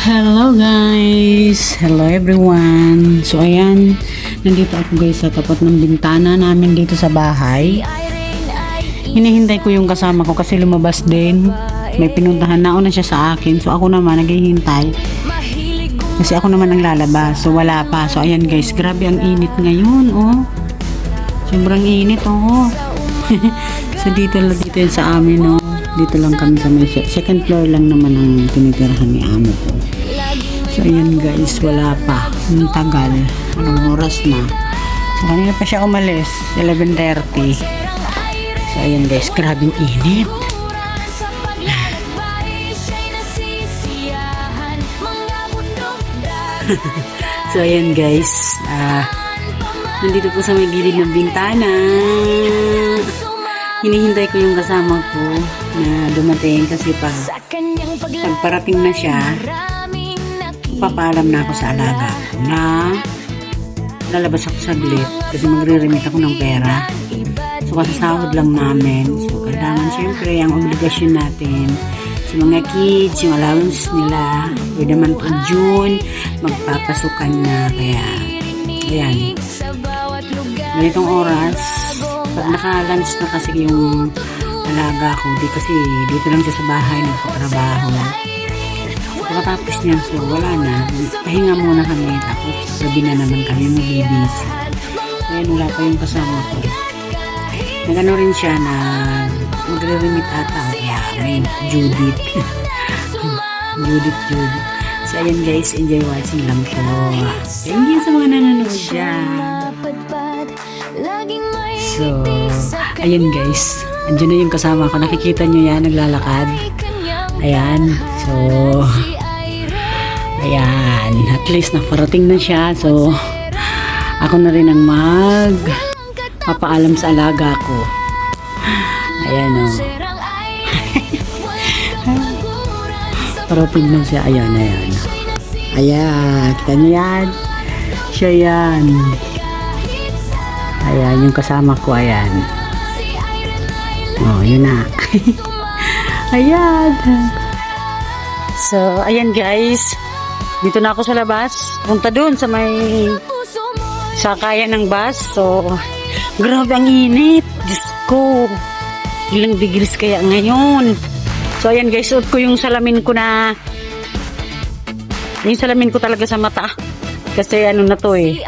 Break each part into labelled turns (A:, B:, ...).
A: Hello guys! Hello everyone! So ayan, nandito ako guys sa tapat ng bintana namin dito sa bahay. Hinihintay ko yung kasama ko kasi lumabas din. May pinuntahan, nauna siya sa akin. So ako naman naghihintay. Kasi ako naman ang lalabas. So wala pa. So ayan guys, grabe ang init ngayon. Oh. Sobrang init oh. So dito yan sa amin oh. Dito lang kami sa may second floor lang naman ang tinitirahan ni amo ko. So ayan guys, wala pa. Ang tagal. Anong oras na? So kanina pa siya umalis. 11:30. So ayan guys, grabing init. So ayan guys, nandito po sa may gilid ng bintana. Hinihintay ko yung kasama ko na dumating kasi pagparating na siya, papaalam na ako sa alaga ko na lalabas ako saglit kasi magre-remit ako ng pera. So kasasahod lang namin. So kailangan syempre ang obligasyon natin sa mga kids, yung allowance nila with the month of June, magpapasukan na. Kaya ayan, ganitong oras pag naka-lunch na kasi yung alaga ko, kasi dito lang siya sa bahay nagpatrabaho. Pagkatapos niyan, so wala na, pahinga muna kami, tapos gabi na naman kami mag-busy. Ayan, wala pa yung kasama ko. Nagano rin siya na magre-remit ata, kaya may Judith. Judith. So ayan guys, enjoy watching lang po. Thank you sa mga nanonood dyan. So, ayan guys, andyan na yung kasama ko. Nakikita nyo yan, naglalakad. Ayan, so ayan, at least nakarating na siya. So ako na rin ang papaalam sa alaga ko. Ayan o. Parating na siya. Ayan. Ayan, kita niyo yan. Siya yan. Ayan, yung kasama ko. Ayan. Oh, yun na. Ayan. So, ayan guys. Dito na ako sa labas. Punta dun sa may sakayan ng bus. So, grabe ang init. Diyos ko. Ilang degrees kaya ngayon. So, ayan guys. Suot ko yung salamin ko na yung salamin ko talaga sa mata. Kasi ano na to eh.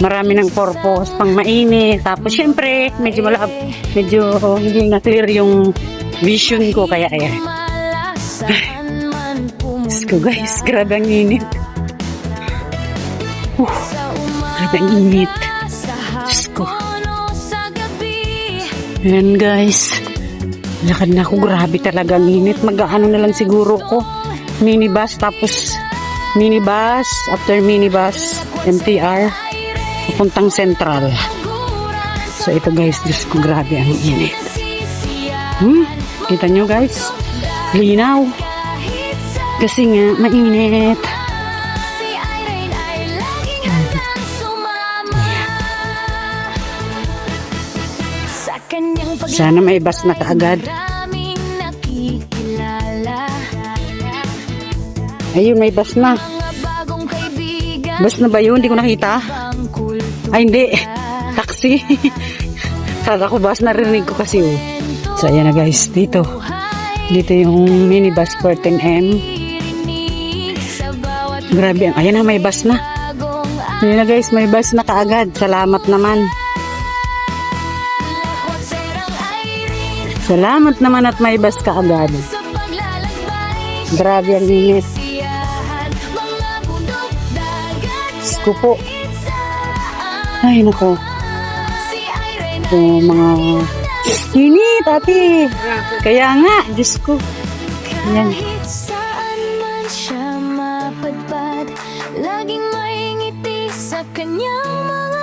A: Marami ng purpose. Pang mainit. Tapos, syempre, medyo hindi na clear yung vision ko. Kaya, ayan. Diyos ko guys, grabe ang init. Grabe ang init. Diyos ko. Ayan guys. Lakad na ako. Grabe talaga ang init. Mag-ano na lang siguro ko. Minibus. Tapos minibus. After minibus, MTR. Papuntang Central. So ito guys, Diyos ko, grabe ang init. Kita nyo guys? Linaw. Kasi nga, mainit. Sana may bus na kaagad. Ayun, may bus na. Bus na ba yun? Hindi ko nakita. Ay, hindi. Taxi. Kala ko bus, narinig ko kasi. So, ayan na guys. Dito yung minibus 14M. Grabe. Ayan na, may bus na. Ayan na guys, may bus na kaagad. Salamat naman. Salamat naman at may bus kaagad. Grabe ang init. Sko po. Ay, nako. So, mga init, ate. Kaya nga, Diyos ko. Ayan.
B: Laging may ngiti sa kanyang mga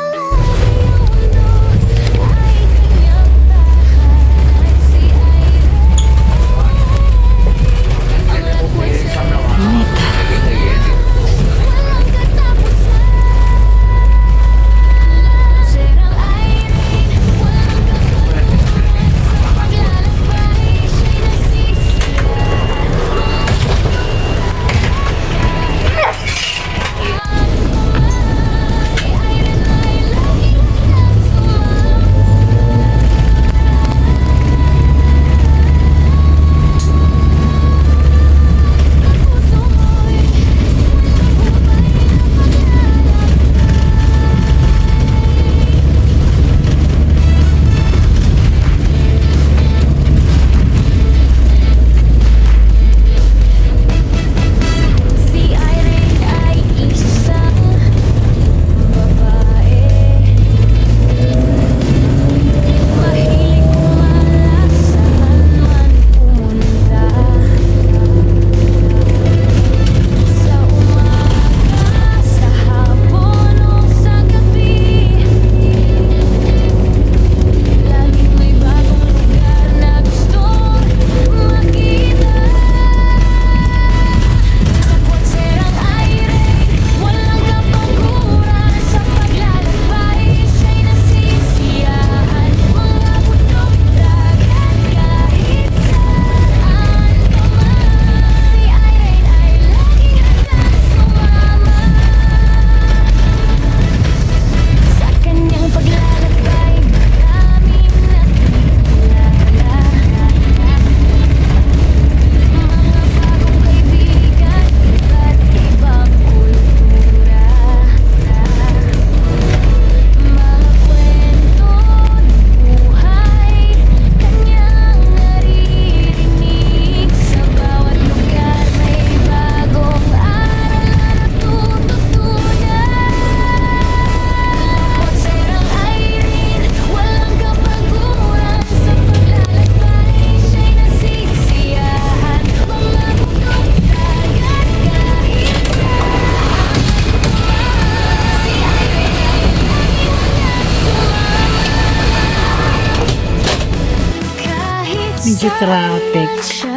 A: medyo traffic.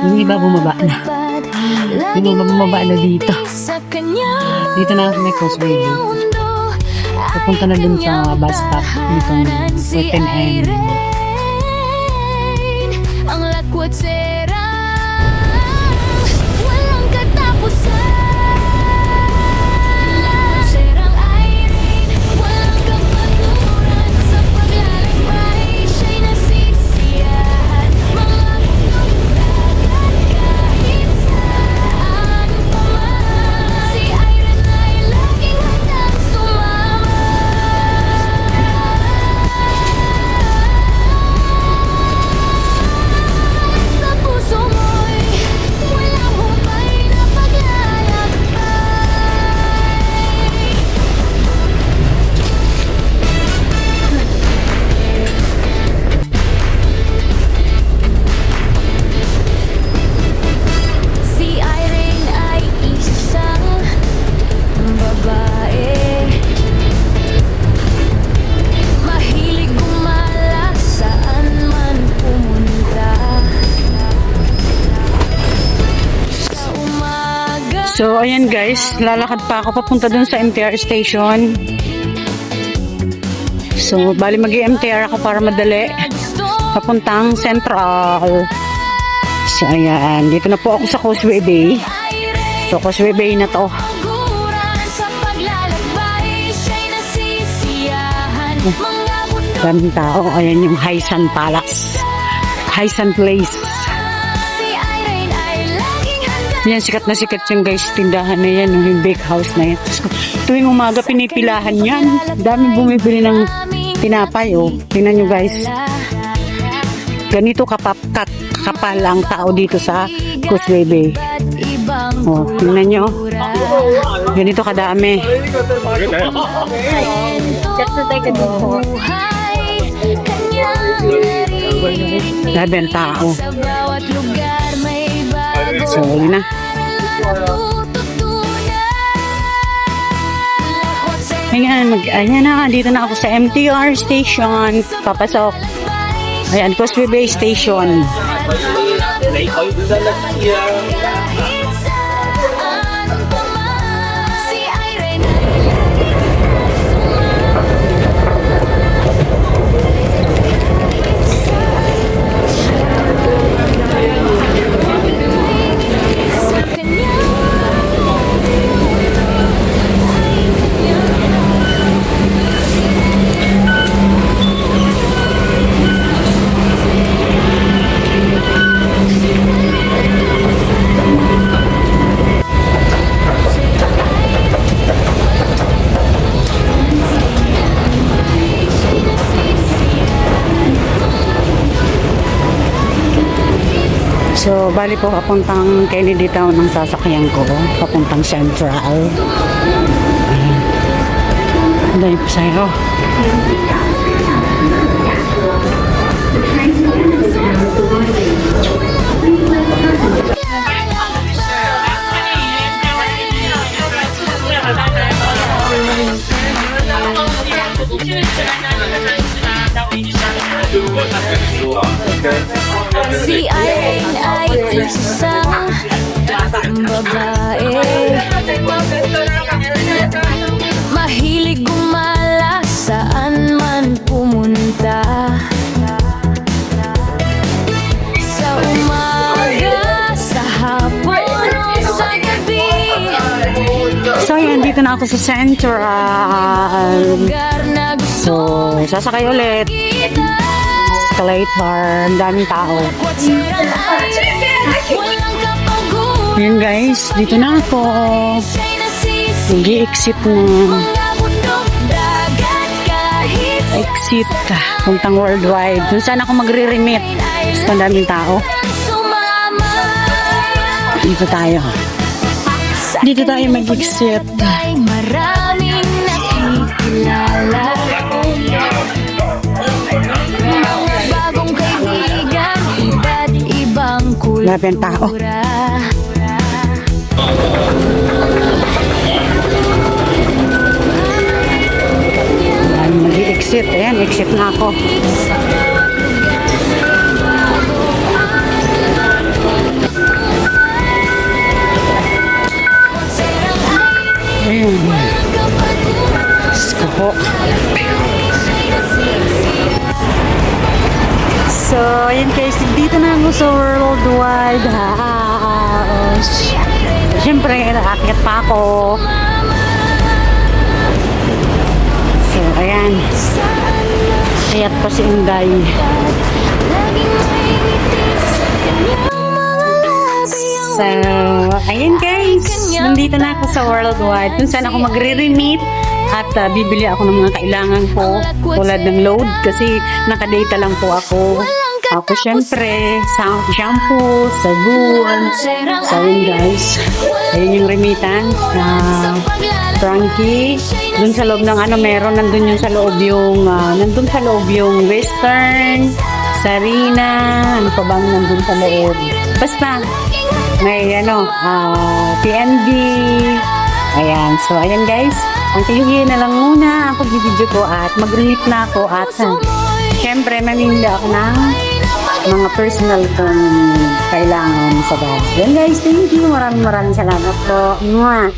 A: Yung iba bumaba na. Yung iba bumaba na dito. Dito na ako may Causeway Bay. Pupunta na dun sa bus stop dito ng Putin and
B: ang lakwat sera, walang katapusan. Serang Irene, walang kapaturan. Sa paglalakbay, siya'y nasisiyahan. Mga bundok dagat kahit saan pa man. Si Irene ay laging handang sumama. Sa puso mo'y walang hubay na paglalakbay. Si Irene ay isang babae, mahilig gumala saan man pumunta. Sa umaga
A: So, ayan guys, lalakad pa ako papunta dun sa MTR station. So, bali mag-MTR ako para madali.
B: gusto
A: Papuntang Central. So, ayan. Dito na po ako sa Causeway Bay.
B: Irene,
A: So, Causeway Bay na to.
B: guran sa paglalakbay, siya'y nasisiyahan. Mga bundok
A: Daming tao. Ayan yung Haisan Palace. Haisan Place.
B: si Irene ay laging handa.
A: Yan, sikat na sikat yung guys. Tindahan na yan. Yung bake house na yan. Tapos, tuwing umaga, pinipilahan yan. Daming bumibili ng tinapay. Oh. Tingnan nyo guys. Ganito kapal ang tao dito sa Causeway Bay.
B: Iba't ibang
A: Oh, tingnan nyo.
B: kultura.
A: Ganito kadami.
B: Buhay, kanyang naririnig.
A: Grabe ang tao.
B: Sa bawat lugar may bago
A: So, yun na.
B: natututunan. Lakwat sa
A: Ayan na, dito na ako sa MTR station. Papasok. Ayan, Causeway Bay Station.
B: kahit saan pa man. Si Irene sa kanya.
A: So, bali po, papuntang Kennedy Town ang sasakyan ko. Papuntang Central. Ayan. Ang dami po sa'yo.
B: Si Irene ay isang babae, mahilig gumala saan man pumunta. Sa umaga, sa hapon o sa gabi,
A: So, ayan, dito na ako sa Central.
B: lugar na
A: So,
B: gusto
A: sasakay ulit.
B: kita.
A: Escalator. Ang daming tao.
B: Lakwat sirang Irene, walang kapaguran.
A: Ayan guys, dito na ako.
B: Siya'y nasisiyahan.
A: Nag-i-exit na.
B: Mga bundok, dagat, kahit
A: Exit. Puntang worldwide. Kung saan ako magre-remit. Gusto ang daming tao.
B: sumama.
A: Dito tayo. Dito tayo mag-exit.
B: Ay maraming nakikilala. Mga bagong kaibigan, iba't ibang
A: Grabe ang tao.
B: kultura.
A: Ayan, mag-i-exit. Ayan, exit na ako. Diyos ko po. So, ayun guys, dito na ako sa Worldwide House. Siyempre, naakyat pa ako. So, ayan. Akyat pa si Inday. So, ayun guys. Nandito na ako sa Worldwide. Kung saan ako magre-remit. At bibili ako ng mga kailangan ko. Tulad ng load. Kasi nakadata lang po ako. Ako syempre, shampoo, sabon. So yun guys, ayun yung remittance na Frankie. Dun sa loob ng meron, nandun yung sa loob yung, nandun sa loob yung Western, Sarina, ano pa bang nandun sa loob. Basta, may PNB. Ayan, so ayan guys, ang tingin na lang muna ang pag-video ko at mag-remit na ako at syempre, mamimili ako ng mga personal kong kailangan sa bahay. Yan guys, thank you. Maraming salamat po. Mwah!